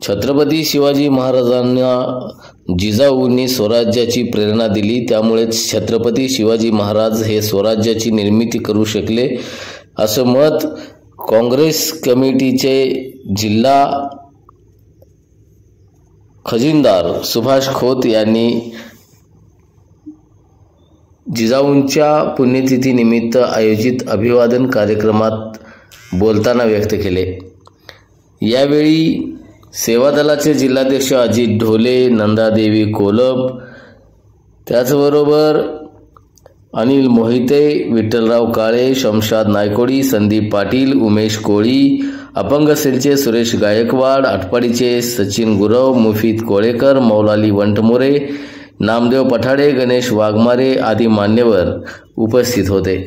छत्रपती शिवाजी महाराजांना जिजाऊंनी स्वराज्याची प्रेरणा दिली, त्यामुळेच छत्रपती शिवाजी महाराज हे स्वराज्याची निर्मिती करू शकले, असं मत काँग्रेस कमिटीचे जिल्हा खजिनदार सुभाष खोत यांनी जिजाऊंच्या पुण्यतिथीनिमित्त आयोजित अभिवादन कार्यक्रमात बोलताना व्यक्त केले। यावेळी सेवा दलाचे जिल्हाध्यक्ष अजित ढोले, नंदादेवी कोलप, त्याचबरोबर अनिल मोहिते, विठ्ठलराव काळे, शमशाद नायकोडी, संदीप पाटील, उमेश कोळी, अपंग सेलचे सुरेश गायकवाड, आटपाडीचे सचिन गुरव, मुफीद कोळेकर, मौलाली वंटमोरे, नामदेव पठाडे, गणेश वाघमारे आदी मान्यवर उपस्थित होते।